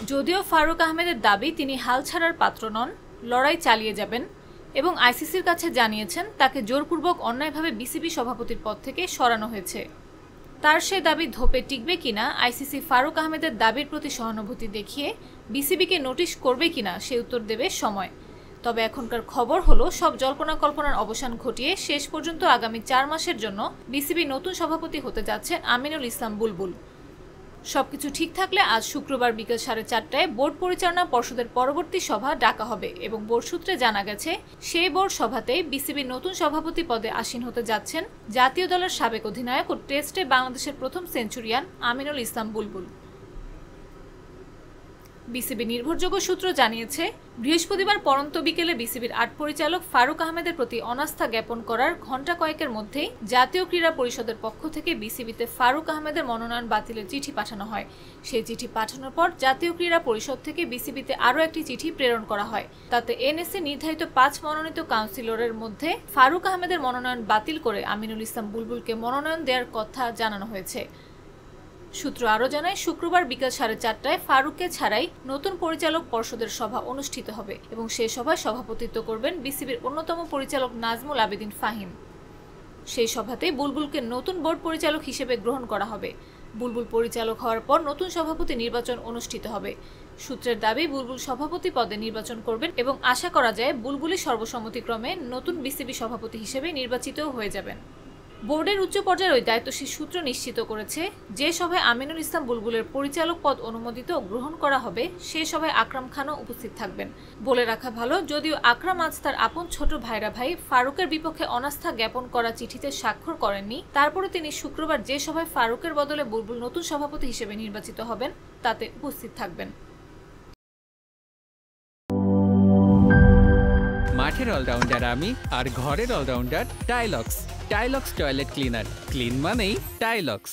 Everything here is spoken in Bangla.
যদিও ফারুক আহমেদের দাবি তিনি হাল ছাড়ার পাত্র নন, লড়াই চালিয়ে যাবেন এবং আইসিসির কাছে জানিয়েছেন তাকে জোরপূর্বক অন্যায়ভাবে বিসিবি সভাপতির পদ থেকে সরানো হয়েছে। তার সে দাবি ধোপে টিকবে কিনা, আইসিসি ফারুক আহমেদের দাবির প্রতি সহানুভূতি দেখিয়ে বিসিবিকে নোটিশ করবে কিনা সে উত্তর দেবে সময়। তবে এখনকার খবর হলো সব জল্পনা কল্পনার অবসান ঘটিয়ে শেষ পর্যন্ত আগামী 4 মাসের জন্য বিসিবি নতুন সভাপতি হতে যাচ্ছে আমিনুল ইসলাম বুলবুল। সবকিছু ঠিক থাকলে আজ শুক্রবার বিকেল 4:30টায় বোর্ড পরিচালনা পর্ষদের পরবর্তী সভা ডাকা হবে এবং বোর্ড সূত্রে জানা গেছে সেই বোর্ড সভাতে বিসিবির নতুন সভাপতি পদে আসীন হতে যাচ্ছেন জাতীয় দলের সাবেক অধিনায়ক ও টেস্টে বাংলাদেশের প্রথম সেঞ্চুরিয়ান আমিনুল ইসলাম বুলবুল। বিসিবি নির্ভরযোগ্য সূত্র জানিয়েছে বৃহস্পতিবার পরন্ত বিকেলে বিসিবির 8 পরিচালক ফারুক আহমেদের প্রতি অনাস্থা জ্ঞাপন করার ঘণ্টা কয়েকের মধ্যেই জাতীয় ক্রীড়া পরিষদের পক্ষ থেকে বিসিবিতে ফারুক আহমেদের মনোনয়ন বাতিলের চিঠি পাঠানো হয়। সেই চিঠি পাঠানোর পর জাতীয় ক্রীড়া পরিষদ থেকে বিসিবিতে আরও একটি চিঠি প্রেরণ করা হয়। তাতে এনএসসি নির্ধারিত 5 মনোনীত কাউন্সিলরের মধ্যে ফারুক আহমেদের মনোনয়ন বাতিল করে আমিনুল ইসলাম বুলবুলকে মনোনয়ন দেওয়ার কথা জানানো হয়েছে। সূত্র আরও জানায় শুক্রবার বিকেল 4:30টায় ফারুককে ছাড়াই নতুন পরিচালক পর্ষদের সভা অনুষ্ঠিত হবে এবং সে সভায় সভাপতিত্ব করবেন বিসিবির অন্যতম পরিচালক নাজমুল আবেদিন ফাহিম। সেই সভাতে বুলবুলকে নতুন বোর্ড পরিচালক হিসেবে গ্রহণ করা হবে। বুলবুল পরিচালক হওয়ার পর নতুন সভাপতি নির্বাচন অনুষ্ঠিত হবে। সূত্রের দাবি বুলবুল সভাপতি পদে নির্বাচন করবেন এবং আশা করা যায় বুলবুলই সর্বসম্মতিক্রমে নতুন বিসিবি সভাপতি হিসেবে নির্বাচিতও হয়ে যাবেন। বোর্ডের উচ্চ পর্যায়ের ওই দায়িত্বশীল সূত্র নিশ্চিত করেছে যে সভায় আমিনুল ইসলাম বুলবুলের পরিচালক পদ অনুমোদিত গ্রহণ করা হবে সে সভায় আকরাম খানও উপস্থিত থাকবেন। বলে রাখা ভালো, যদিও আকরাম আজ তার আপন ছোট ভাইরা ভাই ফারুকের বিপক্ষে অনাস্থা জ্ঞাপন করা চিঠিতে স্বাক্ষর করেননি, তারপরে তিনি শুক্রবার যে সভায় ফারুকের বদলে বুলবুল নতুন সভাপতি হিসেবে নির্বাচিত হবেন তাতে উপস্থিত থাকবেন। মাঠের অলরাউন্ডার আমি আর ঘরের allrounder Taylox. Taylox toilet cleaner, clean মানেই টাইলক্স।